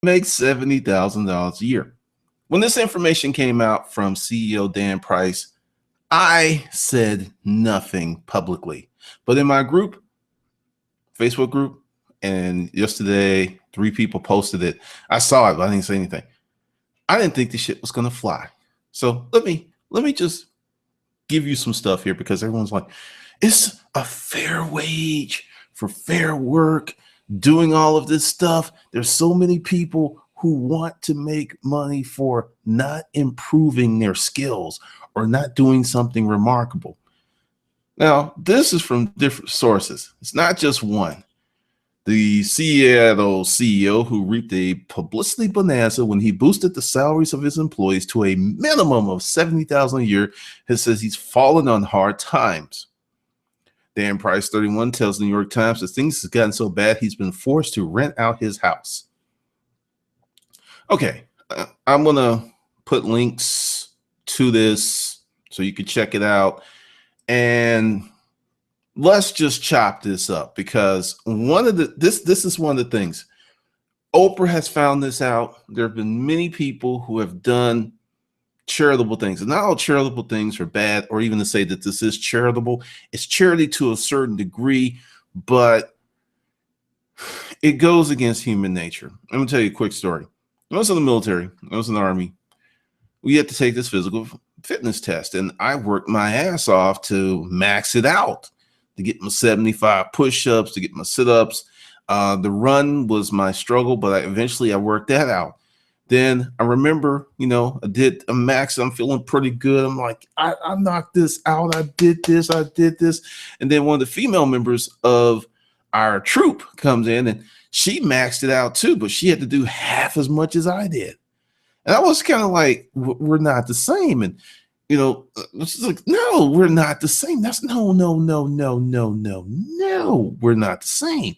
Makes $70,000 a year. When this information came out from CEO Dan Price, I said nothing publicly. But in my group, Facebook group, and yesterday, 3 people posted it. I saw it, but I didn't say anything. I didn't think this shit was gonna fly. So let me just give you some stuff here because everyone's like, it's a fair wage for fair work, doing all of this stuff. There's so many people who want to make money for not improving their skills or not doing something remarkable. Now, this is from different sources. It's not just one. The Seattle CEO, who reaped a publicity bonanza when he boosted the salaries of his employees to a minimum of $70,000 a year, has says he's fallen on hard times. Dan Price, 31, tells the New York Times that things have gotten so bad he's been forced to rent out his house. Okay, I'm gonna put links to this so you can check it out, and let's just chop this up because this is one of the things. Oprah has found this out. There have been many people who have done charitable things, and not all charitable things are bad, or even to say that this is charitable. It's charity to a certain degree, but it goes against human nature. I'm gonna tell you a quick story. When I was in the military, I was in the Army, we had to take this physical fitness test, and I worked my ass off to max it out, to get my 75 push-ups, to get my sit-ups. The run was my struggle, but eventually I worked that out. Then I remember, I did a max. I'm feeling pretty good. I'm like, I knocked this out. I did this. And then one of the female members of our troop comes in and she maxed it out too, but she had to do half as much as I did. And I was kind of like, we're not the same. And, it's like, no, we're not the same. That's no, we're not the same.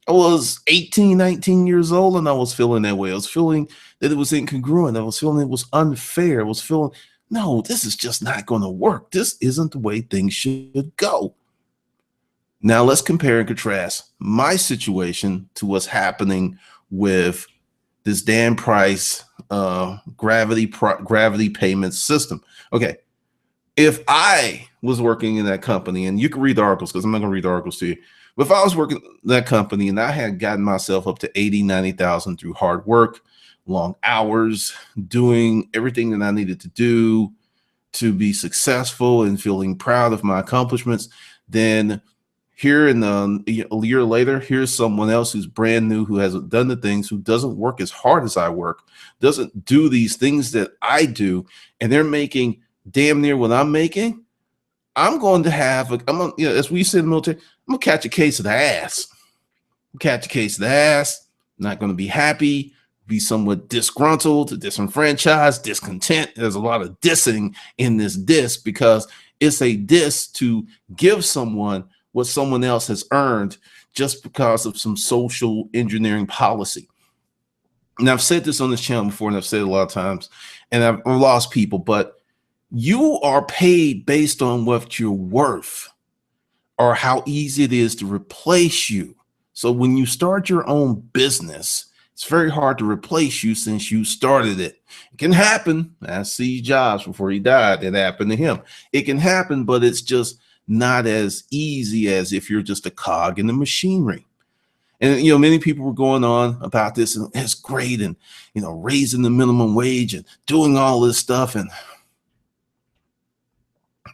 I was 18, 19 years old and I was feeling that way. I was feeling that it was incongruent. I was feeling it was unfair. I was feeling, no, this is just not going to work. This isn't the way things should go. Now let's compare and contrast my situation to what's happening with this Dan Price gravity payment system. Okay, if I was working in that company, and you can read the articles because I'm not going to read the articles to you, but if I was working that company and I had gotten myself up to 80, 90,000 through hard work, long hours, doing everything that I needed to do to be successful and feeling proud of my accomplishments, then here in a year later, here's someone else who's brand new, who hasn't done the things, who doesn't work as hard as I work, doesn't do these things that I do, and they're making damn near what I'm making. I'm going to have, as we say in the military, I'm gonna catch a case of the ass. Not going to be happy, be somewhat disgruntled, disenfranchised, discontent. There's a lot of dissing in this diss because it's a diss to give someone what someone else has earned just because of some social engineering policy. And I've said this on this channel before, and I've said it a lot of times, and I've lost people, but you are paid based on what you're worth or how easy it is to replace you. So when you start your own business, it's very hard to replace you since you started it. It can happen. Ask Steve Jobs before he died. It happened to him. It can happen, but it's just not as easy as if you're just a cog in the machinery. And, many people were going on about this, and it's great, and, raising the minimum wage and doing all this stuff, and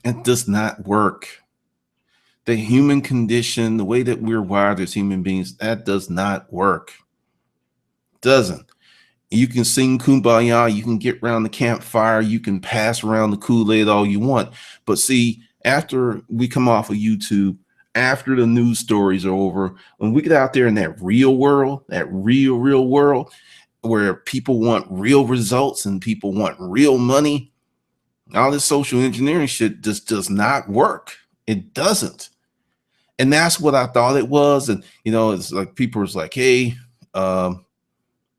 it does not work. The human condition, the way that we're wired as human beings, that does not work. Doesn't. You can sing Kumbaya, you can get around the campfire, you can pass around the Kool-Aid all you want. But see, after we come off of YouTube, after the news stories are over, when we get out there in that real world, that real world, where people want real results and people want real money, all this social engineering shit just does not work. It doesn't. And that's what I thought it was. And, it's like people was like, hey,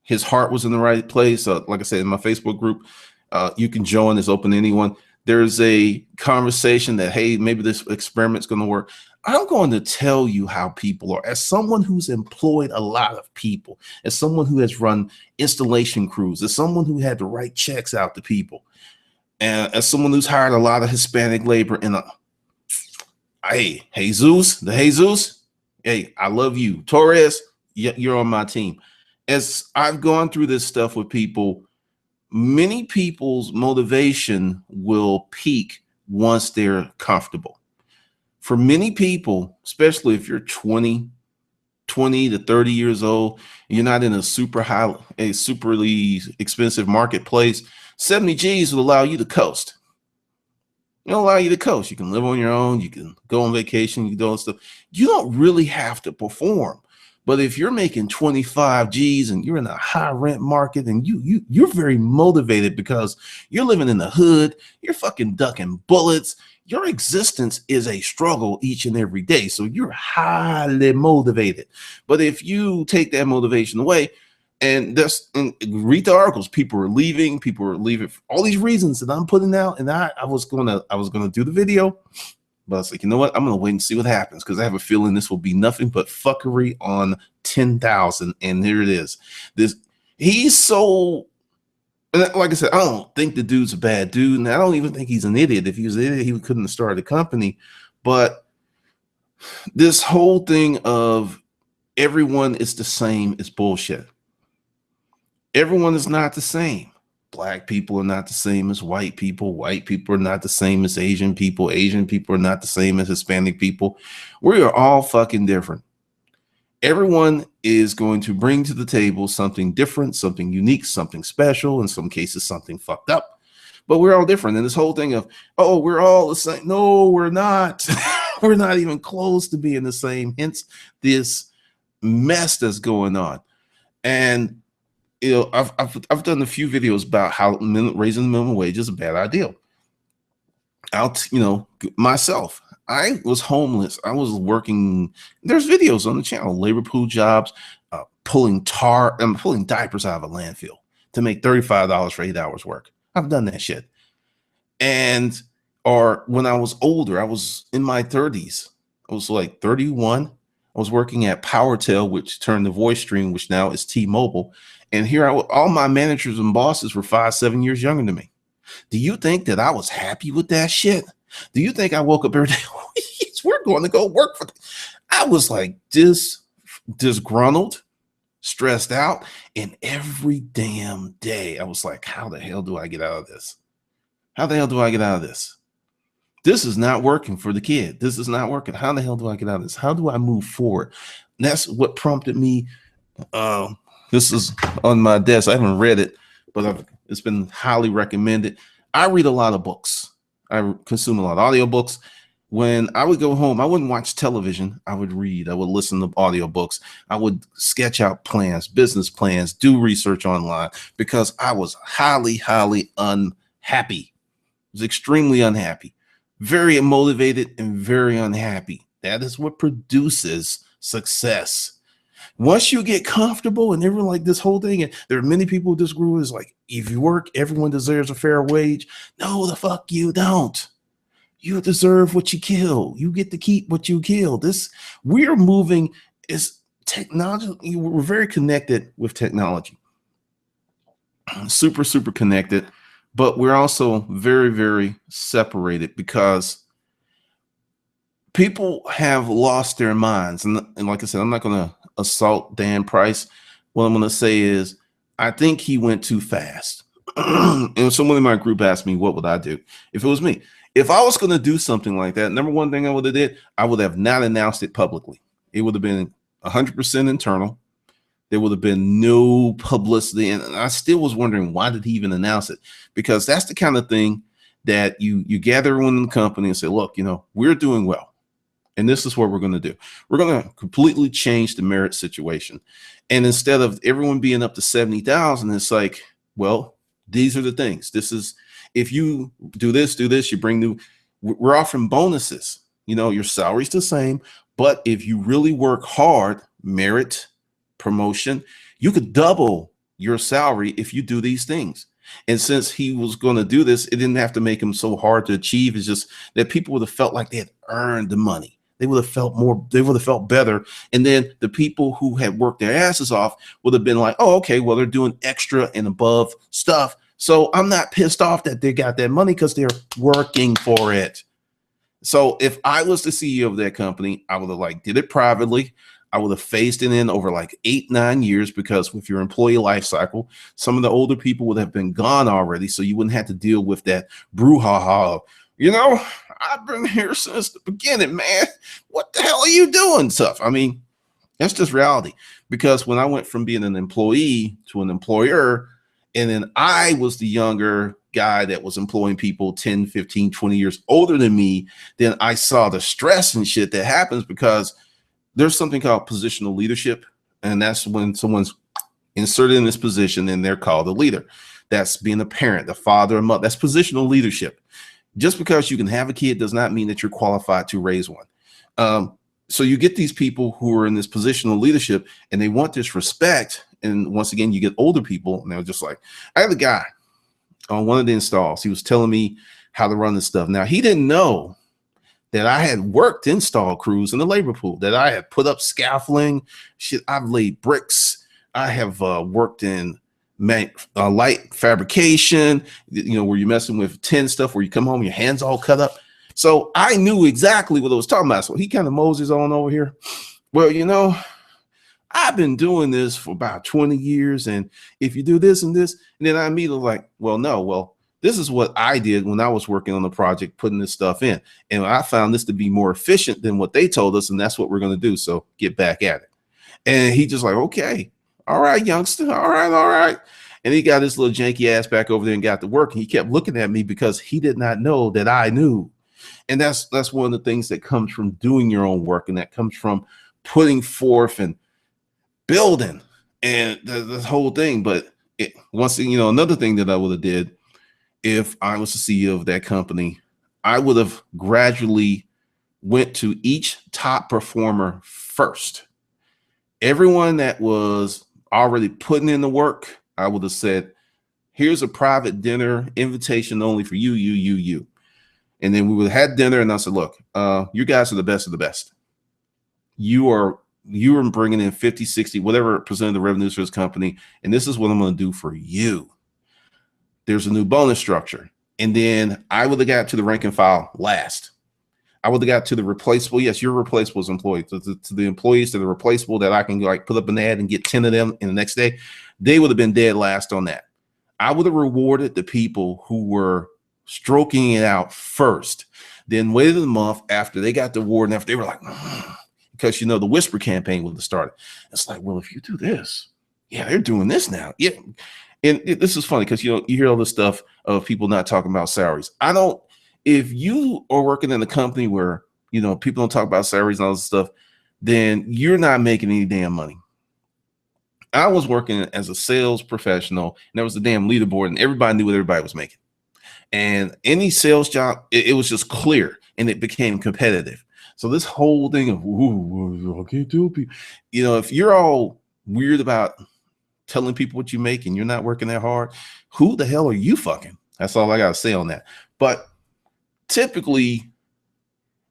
his heart was in the right place. Like I said, in my Facebook group, you can join. It's open to anyone. there's a conversation that, hey, maybe this experiment's going to work. I'm going to tell you how people are. As someone who's employed a lot of people, as someone who has run installation crews, as someone who had to write checks out to people, and as someone who's hired a lot of Hispanic labor, and hey, Jesus, hey, I love you. Torres, you're on my team. As I've gone through this stuff with people, many people's motivation will peak once they're comfortable. For many people, especially if you're 20 to 30 years old, you're not in a superly expensive marketplace, 70 G's will allow you to coast. It'll allow you to coast. You can live on your own. You can go on vacation. You can do all this stuff. You don't really have to perform. But if you're making 25 G's and you're in a high rent market and you're very motivated because you're living in the hood, you're fucking ducking bullets. Your existence is a struggle each and every day. So you're highly motivated. But if you take that motivation away, and read the articles, people are leaving for all these reasons that I'm putting out. And I was gonna do the video, but I was like, you know what? I'm gonna wait and see what happens, because I have a feeling this will be nothing but fuckery on 10,000. And here it is. He's so, and like I said, I don't think the dude's a bad dude, and I don't even think he's an idiot. If he was an idiot, he couldn't have started a company. But this whole thing of everyone is the same is bullshit. Everyone is not the same. Black people are not the same as white people. White people are not the same as Asian people. Asian people are not the same as Hispanic people. We are all fucking different. Everyone is going to bring to the table something different, something unique, something special, in some cases, something fucked up. But we're all different. And this whole thing of, oh, we're all the same. No, we're not. We're not even close to being the same. Hence this mess that's going on. And you know, I've done a few videos about how raising the minimum wage is a bad idea. Myself, I was homeless. I was working. There's videos on the channel, labor pool jobs, pulling diapers out of a landfill to make $35 for 8 hours work. I've done that shit. Or when I was older, I was in my 30s. I was like 31. I was working at PowerTel, which turned to VoiceStream, which now is T-Mobile. And here all my managers and bosses were 5-7 years younger than me. Do you think that I was happy with that shit? Do you think I woke up every day? We're going to go work for. I was like disgruntled, stressed out, and every damn day I was like, how the hell do I get out of this? How the hell do I get out of this? This is not working for the kid. This is not working. How the hell do I get out of this? How do I move forward? And that's what prompted me. This is on my desk. I haven't read it, but it's been highly recommended. I read a lot of books. I consume a lot of audiobooks. When I would go home, I wouldn't watch television. I would read. I would listen to audiobooks. I would sketch out plans, business plans, do research online, because I was highly, highly unhappy. I was extremely unhappy, very motivated and very unhappy. That is what produces success. Once you get comfortable, and everyone like this whole thing, and there are many people who disagree with, is like, if you work, everyone deserves a fair wage. No, the fuck you don't. You deserve what you kill. You get to keep what you kill. We're moving is technology. We're very connected with technology. Super, super connected, but we're also very, very separated, because people have lost their minds. And like I said, I'm not going to assault Dan Price. What I'm going to say is, I think he went too fast. And someone in my group asked me, what would I do if it was me? If I was going to do something like that, number one thing I would have did, I would have not announced it publicly. It would have been 100% internal. There would have been no publicity. And I still was wondering, why did he even announce it? Because that's the kind of thing that you gather everyone in the company and say, look, we're doing well. And this is what we're going to do. We're going to completely change the merit situation. And instead of everyone being up to 70,000, it's like, well, these are the things. This is, if you do this, you bring new, we're offering bonuses. Your salary's the same, but if you really work hard, merit, promotion, you could double your salary if you do these things. And since he was going to do this, it didn't have to make him so hard to achieve. It's just that people would have felt like they had earned the money. They would have felt more, they would have felt better. And then the people who had worked their asses off would have been like, oh, okay, well, they're doing extra and above stuff. So I'm not pissed off that they got that money because they're working for it. So if I was the CEO of that company, I would have like did it privately. I would have phased it in over like 8-9 years, because with your employee life cycle, some of the older people would have been gone already. So you wouldn't have to deal with that brouhaha of, I've been here since the beginning, man. What the hell are you doing? Stuff. I mean, that's just reality. Because when I went from being an employee to an employer, and then I was the younger guy that was employing people 10, 15, 20 years older than me, then I saw the stress and shit that happens, because there's something called positional leadership. And that's when someone's inserted in this position and they're called a leader. That's being a parent, a father, a mother. That's positional leadership. Just because you can have a kid does not mean that you're qualified to raise one. So you get these people who are in this positional leadership and they want this respect. And once again, you get older people and they're just like, I had a guy on one of the installs. He was telling me how to run this stuff. Now, he didn't know that I had worked install crews in the labor pool, that I had put up scaffolding. Shit, I've laid bricks. I have worked in light fabrication, where you're messing with tin stuff, where you come home, your hands all cut up. So I knew exactly what I was talking about. So he kind of moses on over here. Well, I've been doing this for about 20 years. And if you do this and this, and then I immediately like, this is what I did when I was working on the project, putting this stuff in. And I found this to be more efficient than what they told us. And that's what we're going to do. So get back at it. And he just like, okay, all right, youngster. All right. And he got his little janky ass back over there and got to work. And he kept looking at me because he did not know that I knew. And that's one of the things that comes from doing your own work. And that comes from putting forth and building and the whole thing. But another thing that I would have did if I was the CEO of that company, I would have gradually went to each top performer first. Everyone that was already putting in the work, I would have said, here's a private dinner invitation only for you. And then we would have had dinner and I said, look, you guys are the best of the best. You are bringing in 50, 60, whatever percent of the revenues for this company. And this is what I'm going to do for you. There's a new bonus structure. And then I would have got to the rank and file last. I would have got to the replaceable. Yes, you're replaceable as employees. To the employees that are replaceable, that I can like put up an ad and get 10 of them in the next day, they would have been dead last on that. I would have rewarded the people who were stroking it out first, then waited a month after they got the award and after they were like, because the whisper campaign would have started. It's like, well, if you do this, yeah, they're doing this now. Yeah. And this is funny because, you hear all this stuff of people not talking about salaries. If you are working in a company where, people don't talk about salaries and all this stuff, then you're not making any damn money. I was working as a sales professional and there was a damn leaderboard and everybody knew what everybody was making. And any sales job, it was just clear and it became competitive. So this whole thing of, I can't do people, if you're all weird about telling people what you make and you're not working that hard, who the hell are you fucking? That's all I got to say on that. But typically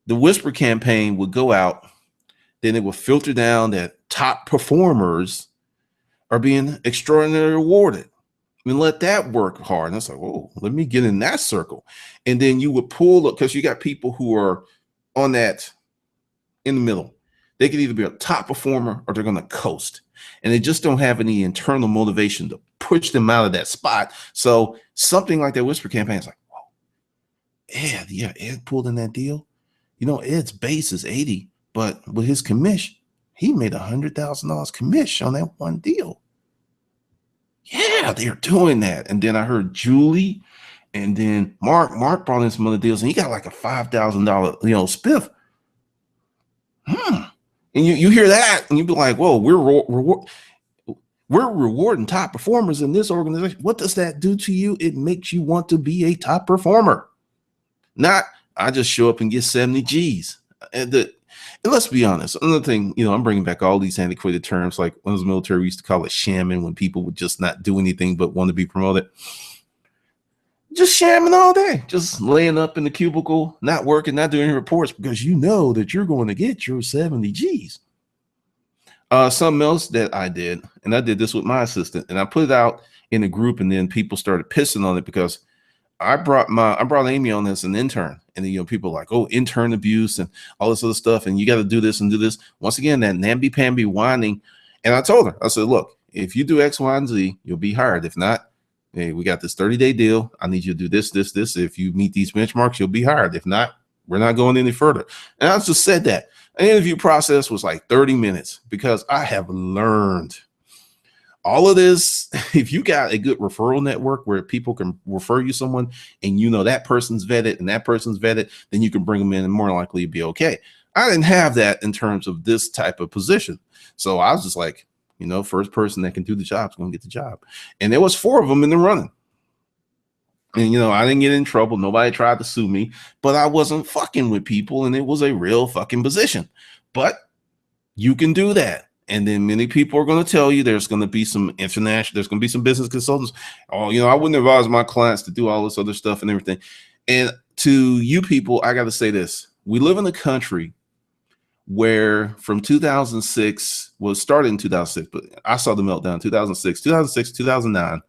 the whisper campaign would go out, then it would filter down that top performers are being extraordinarily rewarded. And let that work hard. And it's like, oh, let me get in that circle. And then you would pull up, because you got people who are on that in the middle. They could either be a top performer or they're going to coast. And they just don't have any internal motivation to push them out of that spot. So something like that whisper campaign is like, whoa, Ed pulled in that deal. Ed's base is 80, but with his commission, he made $100,000 commission on that one deal. Yeah, they're doing that. And then I heard Julie and then Mark brought in some other deals and he got like a $5,000, spiff. And you hear that and you be like, whoa, we're rewarding top performers in this organization. What does that do to you? It makes you want to be a top performer. Not, I just show up and get 70 G's. And let's be honest, another thing, I'm bringing back all these antiquated terms. Like when I was military, we used to call it shamming, when people would just not do anything but want to be promoted. just shamming all day, just laying up in the cubicle, not working, not doing reports because you know that you're going to get your 70 G's. Something else that I did, and I did this with my assistant, and I put it out in a group, and then people started pissing on it because I brought Amy on as an intern, and then, people are like, oh, intern abuse and all this other stuff, and you got to do this and do this. Once again, that namby-pamby whining. And I told her, I said, look, if you do X, Y, and Z, you'll be hired. If not, hey, we got this 30-day deal. I need you to do this, this, this. If you meet these benchmarks, you'll be hired. If not, we're not going any further. And I just said that. An interview process was like 30 minutes because I have learned all of this. If you got a good referral network where people can refer you someone and that person's vetted and that person's vetted, then you can bring them in and more likely be okay. I didn't have that in terms of this type of position. So I was just like, first person that can do the job is going to get the job. And there was 4 of them in the running. And, I didn't get in trouble. Nobody tried to sue me, but I wasn't fucking with people, and it was a real fucking position. But you can do that. And then many people are going to tell you there's going to be some international, there's going to be some business consultants. Oh, I wouldn't advise my clients to do all this other stuff and everything. And to you people, I got to say this. We live in a country where from 2006, started in 2006, but I saw the meltdown 2006, 2009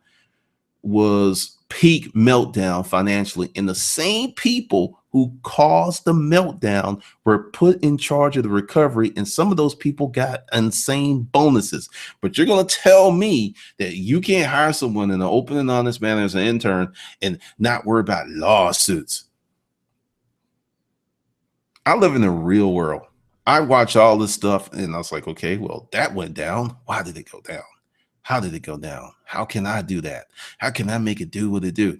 was peak meltdown financially. And the same people who caused the meltdown were put in charge of the recovery. And some of those people got insane bonuses. But you're going to tell me that you can't hire someone in an open and honest manner as an intern and not worry about lawsuits. I live in the real world. I watch all this stuff and I was like, okay, well, that went down. Why did it go down? How did it go down? How can I do that? How can I make it do what it do?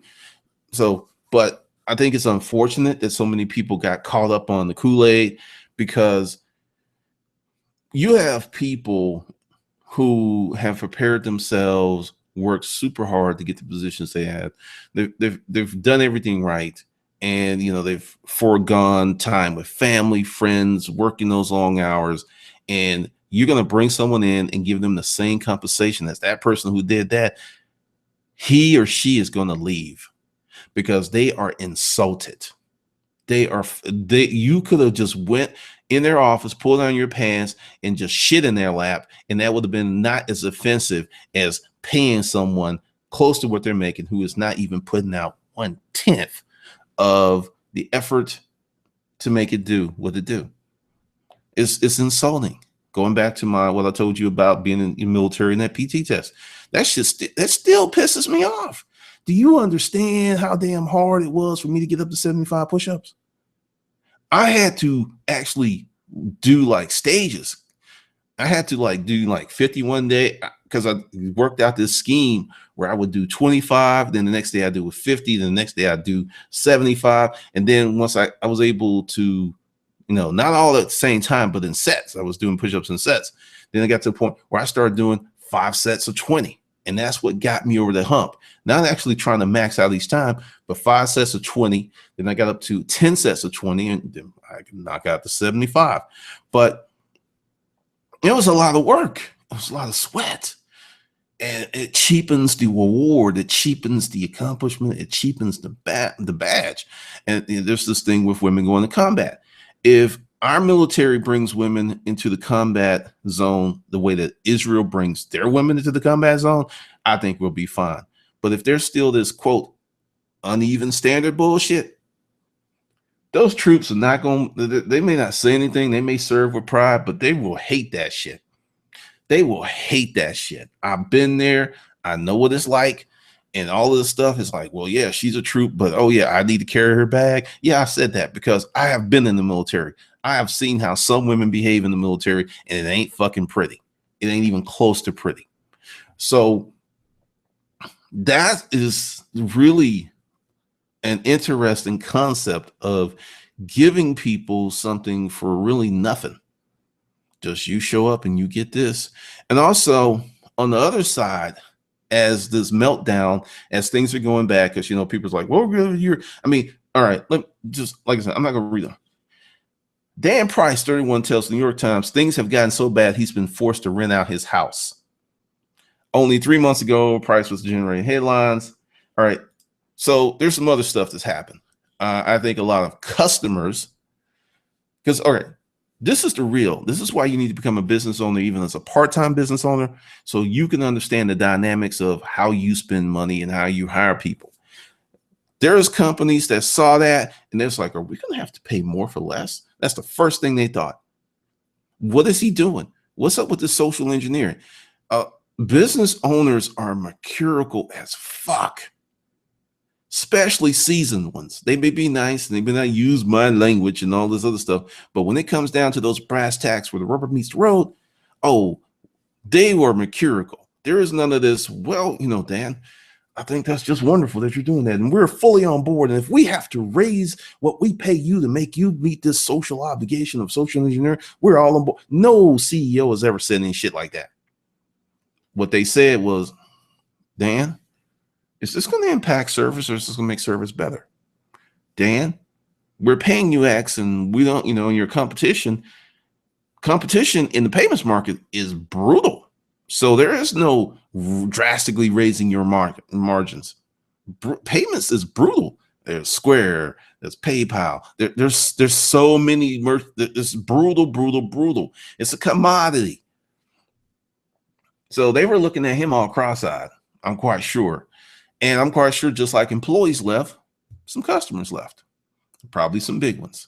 So, but I think it's unfortunate that so many people got caught up on the Kool-Aid, because you have people who have prepared themselves, worked super hard to get the positions they have. They've done everything right. And, they've foregone time with family, friends, working those long hours. And you're going to bring someone in and give them the same compensation as that person who did that. He or she is going to leave because they are insulted. You could have just went in their office, pulled down your pants and just shit in their lap. And that would have been not as offensive as paying someone close to what they're making, who is not even putting out 1/10 of the effort to make it do what it do. It's insulting. Going back to what I told you about being in the military and that PT test, that still pisses me off. Do you understand how damn hard it was for me to get up to 75 push-ups? I had to actually do like stages. I had to do 51 day, because I worked out this scheme where I would do 25, then the next day I do 50, then the next day I do 75. And then once I was able to, not all at the same time, but in sets, I was doing push-ups in sets. Then I got to the point where I started doing 5 sets of 20. And that's what got me over the hump. Not actually trying to max out each time, but 5 sets of 20. Then I got up to 10 sets of 20, and then I can knock out the 75. But it was a lot of work. It was a lot of sweat. And it cheapens the reward. It cheapens the accomplishment. It cheapens the badge. And there's this thing with women going to combat. If our military brings women into the combat zone the way that Israel brings their women into the combat zone, I think we'll be fine. But if there's still this, quote, uneven standard bullshit, those troops are not going to, they may not say anything. They may serve with pride, but they will hate that shit. They will hate that shit. I've been there. I know what it's like. And all of this stuff is like, well, yeah, she's a troop, but oh yeah, I need to carry her bag. Yeah, I said that because I have been in the military. I have seen how some women behave in the military, and it ain't fucking pretty. It ain't even close to pretty. So that is really an interesting concept of giving people something for really nothing. Just you show up and you get this. And also on the other side, as this meltdown, as things are going back, because people's like, well, you're, all right, just like I said, I'm not gonna read them. Dan Price, 31, tells the New York Times things have gotten so bad he's been forced to rent out his house. Only 3 months ago, Price was generating headlines. All right, So there's some other stuff that's happened. I think a lot of customers, because all right, this is the real. This is why you need to become a business owner, even as a part-time business owner, so you can understand the dynamics of how you spend money and how you hire people. There's companies that saw that and it's like, are we going to have to pay more for less? That's the first thing they thought. What is he doing? What's up with this social engineering? Uh, Business owners are mercurial as fuck, especially seasoned ones. They may be nice and they may not use my language and all this other stuff, but when it comes down to those brass tacks where the rubber meets the road, oh, they were mercurial. There is none of this, well, Dan, I think that's just wonderful that you're doing that. And we're fully on board. And if we have to raise what we pay you to make you meet this social obligation of social engineering, we're all on board. No CEO has ever said any shit like that. What they said was, Dan, is this going to impact service or is this going to make service better? Dan, we're paying you X and we don't, in your competition in the payments market is brutal. So there is no drastically raising your margins. Payments is brutal. There's Square, there's PayPal. There's so many. It's brutal. It's a commodity. So they were looking at him all cross-eyed. I'm quite sure. And I'm quite sure just like employees left, some customers left, probably some big ones.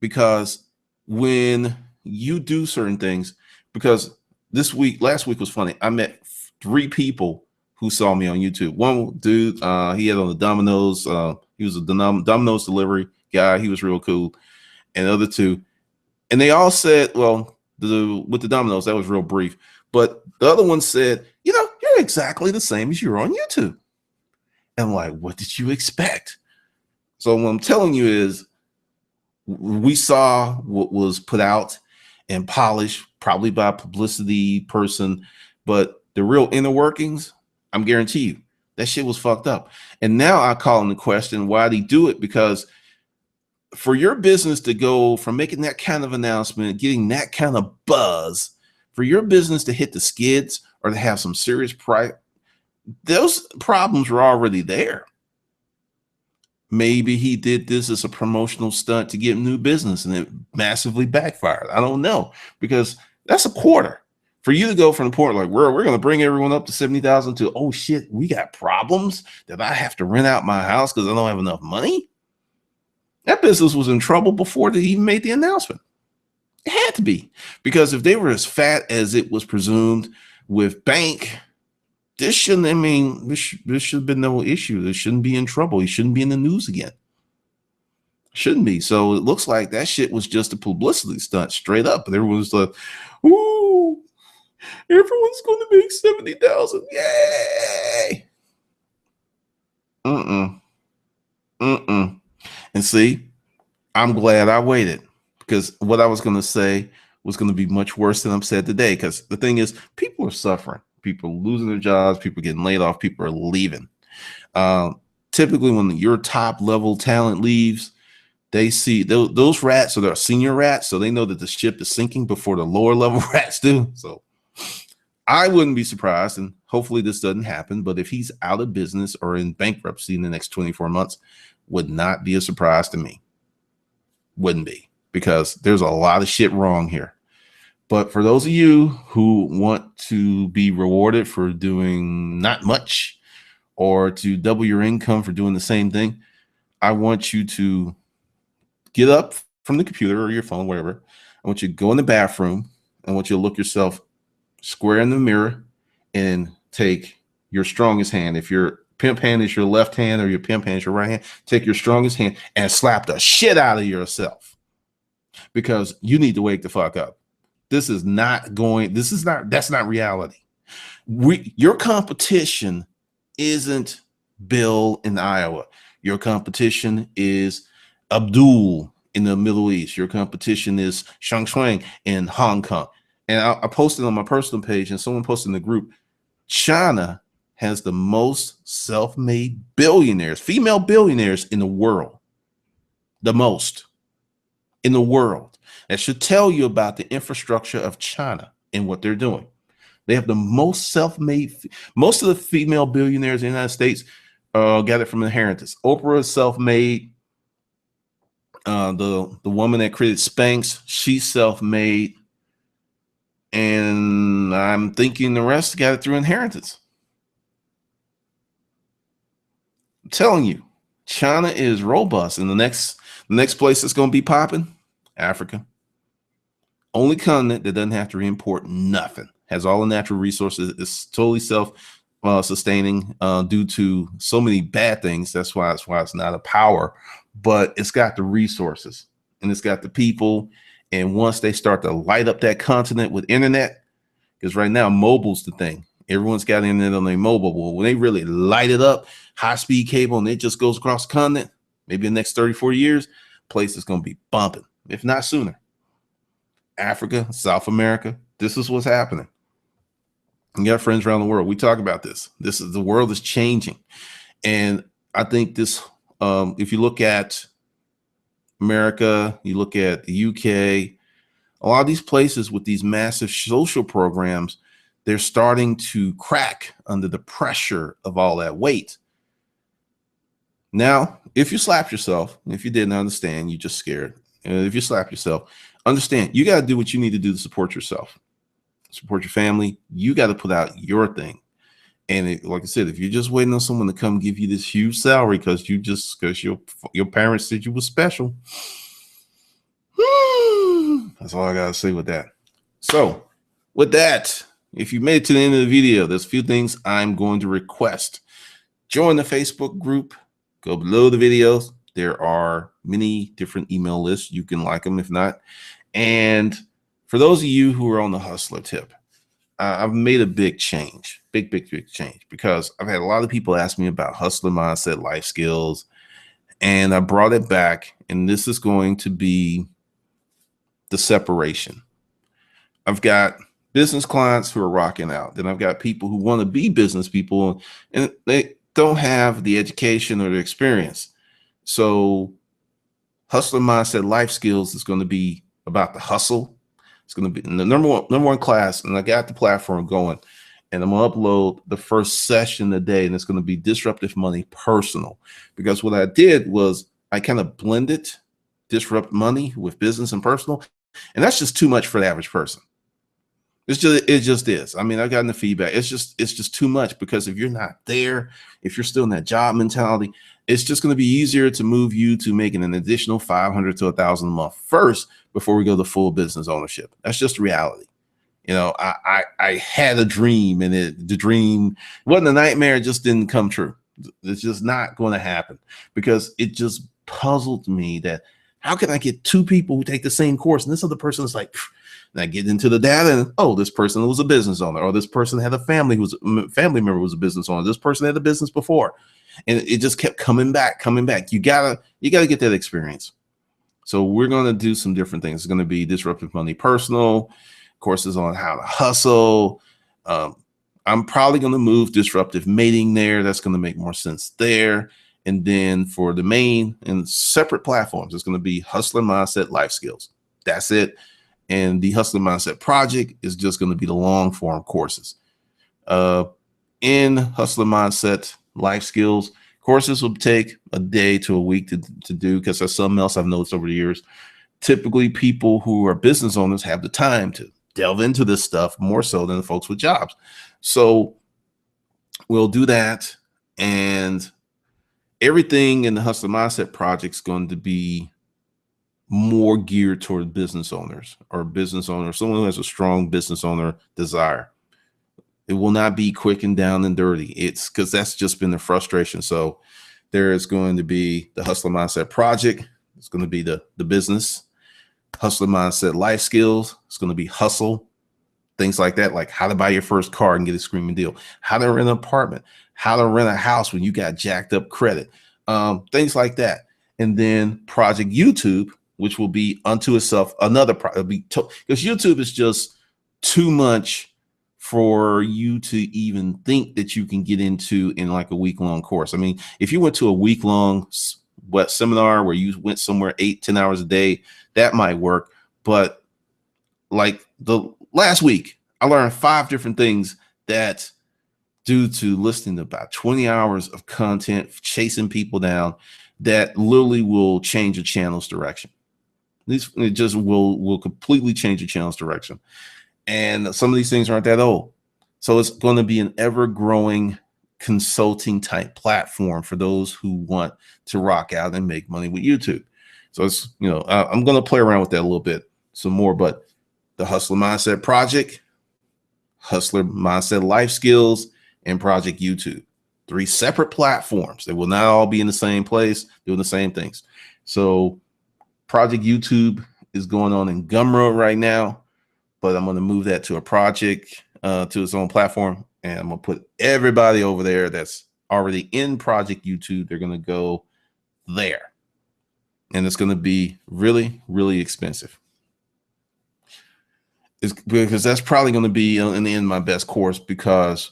Because when you do certain things, because last week was funny. I met 3 people who saw me on YouTube. One dude, he had on the Domino's. He was a Domino's delivery guy. He was real cool. And the other 2, and they all said, well, with the Domino's, that was real brief. But the other one said, you're exactly the same as you're on YouTube. And I'm like, what did you expect? So what I'm telling you is we saw what was put out and polished, probably by a publicity person, but the real inner workings, I'm guarantee you, that shit was fucked up. And now I call into question, why did he do it? Because for your business to go from making that kind of announcement, getting that kind of buzz, for your business to hit the skids or to have some serious those problems were already there. Maybe he did this as a promotional stunt to get new business and it massively backfired. I don't know, because that's a quarter. For you to go from the point like we're going to bring everyone up to 70,000 to, oh shit, we got problems that I have to rent out my house because I don't have enough money. That business was in trouble before they even made the announcement. It had to be, because if they were as fat as it was presumed with bank, this should have been no issue. This shouldn't be in trouble. He shouldn't be in the news again. Shouldn't be. So it looks like that shit was just a publicity stunt straight up. And everyone's like, ooh, everyone's going to make 70,000. Yay. And see, I'm glad I waited, because what I was going to say was going to be much worse than I'm said today. Because the thing is, people are suffering. People are losing their jobs. People are getting laid off. People are leaving. Typically, when your top level talent leaves, they see those rats are their senior rats, so they know that the ship is sinking before the lower level rats do. So I wouldn't be surprised, and hopefully this doesn't happen. But if he's out of business or in bankruptcy in the next 24 months, would not be a surprise to me. Wouldn't be, because there's a lot of shit wrong here. But for those of you who want to be rewarded for doing not much or to double your income for doing the same thing, I want you to get up from the computer or your phone, whatever. I want you to go in the bathroom. I want you to look yourself square in the mirror and take your strongest hand. If your pimp hand is your left hand or your pimp hand is your right hand, take your strongest hand and slap the shit out of yourself, because you need to wake the fuck up. That's not reality. Your competition isn't Bill in Iowa. Your competition is Abdul in the Middle East. Your competition is Shang Shuang in Hong Kong. And I posted on my personal page, and someone posted in the group, China has the most self-made billionaires, female billionaires in the world. The most in the world. That should tell you about the infrastructure of China and what they're doing. They have the most self-made. Most of the female billionaires in the United States Got it from inheritance. Oprah is self-made. The woman that created Spanx, she's self-made. And I'm thinking the rest got it through inheritance. I'm telling you, China is robust. And the next place that's going to be popping, Africa. Only continent that doesn't have to re-import nothing. Has all the natural resources. It's totally self-sustaining due to so many bad things. That's why it's not a power, but it's got the resources and it's got the people. And once they start to light up that continent with internet, because right now mobile's the thing. Everyone's got internet on their mobile. Well, when they really light it up, high-speed cable, and it just goes across the continent, maybe in the next 30, 40 years, place is going to be bumping, if not sooner. Africa, South America, this is what's happening. You got friends around the world. We talk about this. The world is changing. And I think this, if you look at America, you look at the UK, a lot of these places with these massive social programs, they're starting to crack under the pressure of all that weight. Now, if you slap yourself, if you didn't understand, you just scared. And if you slap yourself, understand you got to do what you need to do to support yourself, support your family. You got to put out your thing. And like I said, if you're just waiting on someone to come give you this huge salary because your parents said you were special, that's all I got to say with that. So with that, if you made it to the end of the video, there's a few things I'm going to request. Join the Facebook group. Go below the videos. There are many different email lists. You can like them if not. And for those of you who are on the hustler tip, I've made a big change, big change, because I've had a lot of people ask me about hustler mindset, life skills, and I brought it back. And this is going to be the separation. I've got business clients who are rocking out. Then I've got people who want to be business people and they don't have the education or the experience. So hustler mindset, life skills is going to be about the hustle. It's going to be in the number one class. And I got the platform going and I'm going to upload the first session today. And it's going to be Disruptive Money Personal, because what I did was I kind of blended disrupt money with business and personal. And that's just too much for the average person. It just is. I mean, I've gotten the feedback. It's just too much, because if you're not there, if you're still in that job mentality, it's just going to be easier to move you to making an additional 500 to 1,000 a month first before we go to full business ownership. That's just reality. You know, I had a dream, and the dream wasn't a nightmare. It just didn't come true. It's just not going to happen, because it just puzzled me that how can I get two people who take the same course and this other person is like, and I get into the data and, oh, this person was a business owner, or this person had a family family member was a business owner. This person had a business before. And it just kept coming back. You gotta get that experience. So we're going to do some different things. It's going to be Disruptive Money Personal, courses on how to hustle. I'm probably going to move Disruptive Mating there. That's going to make more sense there. And then for the main and separate platforms, it's going to be Hustler Mindset, Life Skills. That's it. And the Hustler Mindset Project is just going to be the long form courses. In Hustler Mindset, Life Skills, courses will take a day to a week to do, because there's something else I've noticed over the years. Typically, people who are business owners have the time to delve into this stuff more so than the folks with jobs. So we'll do that. And everything in the Hustler Mindset Project is going to be more geared toward business owners, or business owners, someone who has a strong business owner desire. It will not be quick and down and dirty. It's because that's just been the frustration. So there is going to be the Hustler Mindset Project. It's going to be the business. Hustler Mindset Life Skills. It's going to be hustle, things like that, like how to buy your first car and get a screaming deal, how to rent an apartment, how to rent a house when you got jacked up credit, things like that. And then Project YouTube, which will be unto itself another project, because YouTube is just too much for you to even think that you can get into in like a week-long course. I mean, if you went to a week-long seminar where you went somewhere 8-10 hours a day, that might work. But like the last week, I learned 5 different things that due to listening to about 20 hours of content, chasing people down that literally will change a channel's direction. It just will completely change your channel's direction. And some of these things aren't that old. So it's going to be an ever-growing consulting type platform for those who want to rock out and make money with YouTube. So it's, I'm going to play around with that a little bit some more, but the Hustler Mindset Project, Hustler Mindset Life Skills, and Project YouTube. 3 separate platforms. They will not all be in the same place doing the same things. So Project YouTube is going on in Gumroad right now, but I'm going to move that to a project, to its own platform. And I'm going to put everybody over there that's already in Project YouTube. They're going to go there. And it's going to be really, really expensive. It's because that's probably going to be in the end my best course, because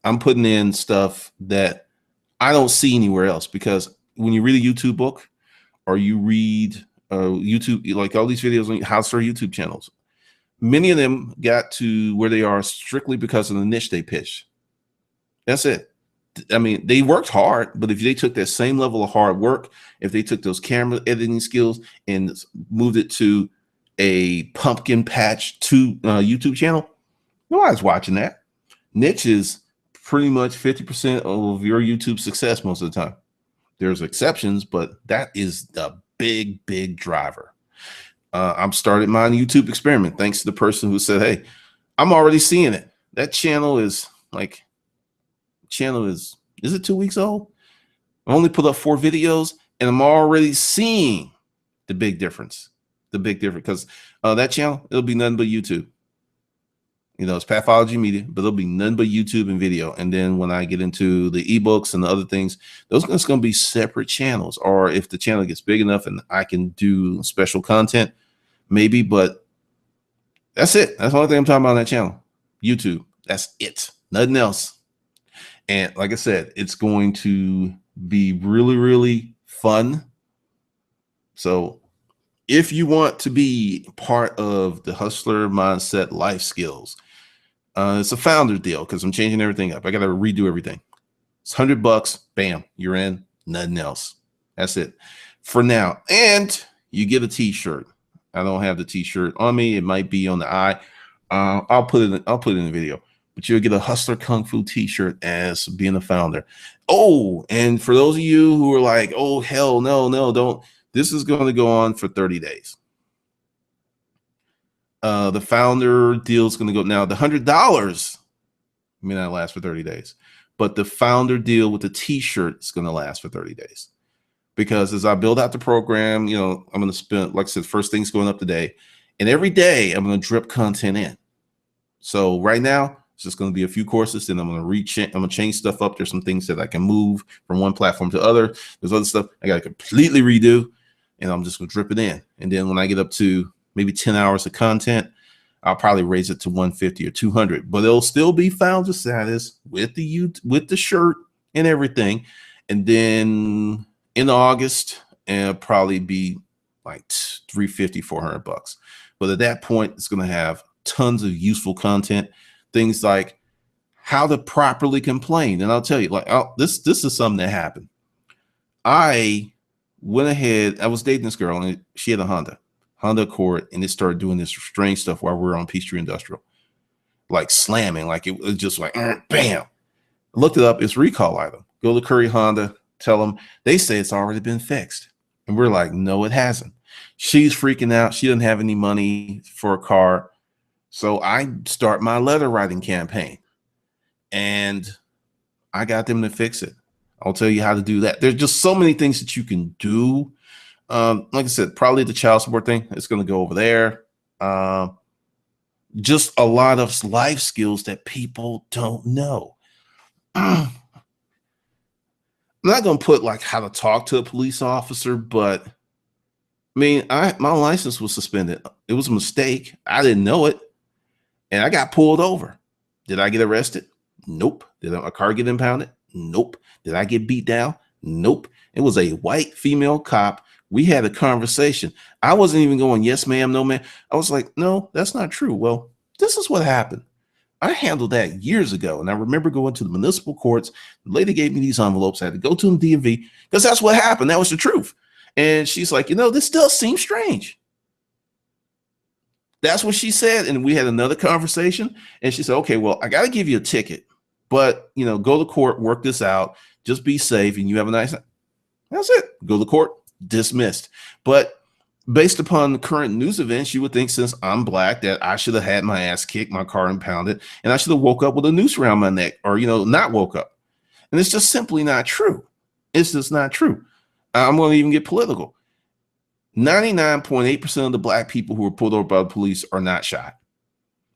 I'm putting in stuff that I don't see anywhere else. Because when you read a YouTube book or you read YouTube, like all these videos on how to start YouTube channels, many of them got to where they are strictly because of the niche they pitched. That's it. I mean, they worked hard, but if they took that same level of hard work, if they took those camera editing skills and moved it to a pumpkin patch YouTube channel, nobody's watching that. Niche is pretty much 50% of your YouTube success most of the time. There's exceptions, but that is the big, big driver. I'm started my YouTube experiment thanks to the person who said, hey, I'm already seeing it. That channel is is it 2 weeks old? I only put up 4 videos and I'm already seeing the big difference. Because that channel, it'll be nothing but YouTube. It's Pathology Media, but it'll be nothing but YouTube and video. And then when I get into the ebooks and the other things, those are going to be separate channels. Or if the channel gets big enough and I can do special content, maybe, but that's it. That's the only thing I'm talking about on that channel. YouTube. That's it. Nothing else. And like I said, it's going to be really, really fun. So if you want to be part of the Hustler Mindset Life Skills, it's a founder deal because I'm changing everything up. I got to redo everything. It's $100. Bam, you're in. Nothing else. That's it for now. And you get a T-shirt. I don't have the T-shirt on me. It might be on the eye. I'll put it in the video. But you'll get a Hustler Kung Fu T-shirt as being a founder. Oh, and for those of you who are like, oh, hell no, don't. This is going to go on for 30 days. The founder deal is going to go now. The $100 may not last for 30 days, but the founder deal with the T-shirt is going to last for 30 days. Because as I build out the program, I'm going to spend, like I said, first thing's going up today, and every day I'm going to drip content in. So right now, it's just going to be a few courses, and I'm going to change stuff up. There's some things that I can move from one platform to other. There's other stuff I got to completely redo, and I'm just going to drip it in. And then when I get up to maybe 10 hours of content, I'll probably raise it to 150 or 200, but it'll still be founder status with the shirt and everything. And then in August, it'll probably be like $350, $400. But at that point, it's going to have tons of useful content. Things like how to properly complain. And I'll tell you, this is something that happened. I went ahead, I was dating this girl, and she had a Honda Accord, and it started doing this strange stuff while we were on Peachtree Industrial, like slamming, like it was just like, bam. I looked it up. It's recall item. Go to Curry Honda, tell them. They say it's already been fixed. And we're like, no, it hasn't. She's freaking out. She doesn't have any money for a car. So I start my letter writing campaign, and I got them to fix it. I'll tell you how to do that. There's just so many things that you can do. Like I said, probably the child support thing, it's going to go over there. Just a lot of life skills that people don't know. I'm not going to put like how to talk to a police officer, but I mean, my license was suspended. It was a mistake. I didn't know it. And I got pulled over. Did I get arrested? Nope. Did a car get impounded? Nope. Did I get beat down? Nope. It was a white female cop. We had a conversation. I wasn't even going, yes, ma'am, no, ma'am. I was like, no, that's not true. Well, this is what happened. I handled that years ago. And I remember going to the municipal courts. The lady gave me these envelopes. I had to go to the DMV because that's what happened. That was the truth. And she's like, this does seem strange. That's what she said. And we had another conversation. And she said, okay, well, I got to give you a ticket, but, go to court, work this out. Just be safe. And you have a nice night. That's it. Go to court, dismissed. But based upon the current news events, you would think since I'm black that I should have had my ass kicked, my car impounded, and I should have woke up with a noose around my neck or, not woke up. And it's just simply not true. It's just not true. I'm going to even get political. 99.8% of the black people who were pulled over by the police are not shot.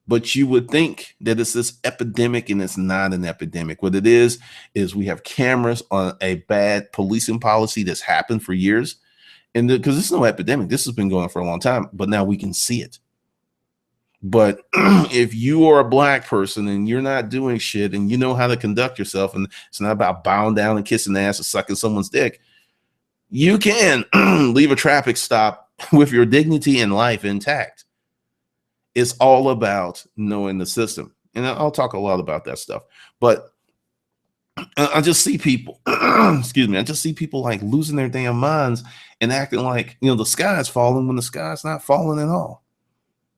But you would think that it's this epidemic, and it's not an epidemic. What it is we have cameras on a bad policing policy that's happened for years. And because this is no epidemic, this has been going on for a long time, but now we can see it. But if you are a black person and you're not doing shit and you know how to conduct yourself, and it's not about bowing down and kissing the ass or sucking someone's dick, you can leave a traffic stop with your dignity and life intact. It's all about knowing the system. And I'll talk a lot about that stuff. But I just see people, excuse me, I just see people like losing their damn minds and acting like, the sky is falling when the sky's not falling at all.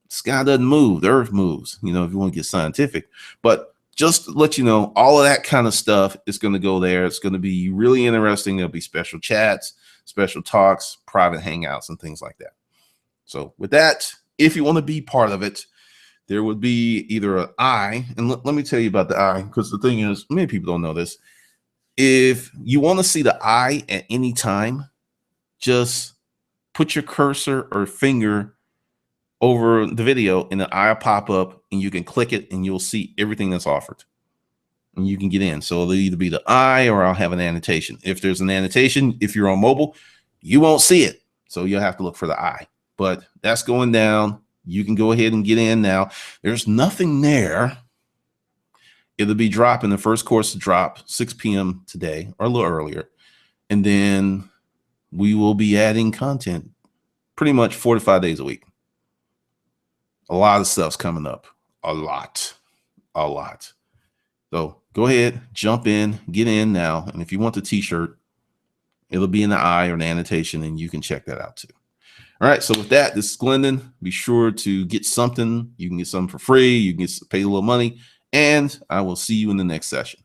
The sky doesn't move, the earth moves, if you want to get scientific. But just to let you know, all of that kind of stuff is going to go there. It's going to be really interesting. There'll be special chats, special talks, private hangouts, and things like that. So with that, if you want to be part of it, there would be either an I, and let me tell you about the I, because the thing is, many people don't know this. If you want to see the I at any time, just put your cursor or finger over the video and the eye will pop up, and you can click it and you'll see everything that's offered. And you can get in. So it'll either be the I or I'll have an annotation. If there's an annotation, if you're on mobile, you won't see it. So you'll have to look for the I. But that's going down. You can go ahead and get in now. There's nothing there. It'll be dropping, the first course to drop 6 p.m. today or a little earlier. And then we will be adding content pretty much 4 to 5 days a week. A lot of stuff's coming up. A lot. So go ahead, jump in, get in now. And if you want the t-shirt, it'll be in the I or the annotation, and you can check that out too. All right. So with that, this is Glendon. Be sure to get something. You can get something for free. You can pay a little money, and I will see you in the next session.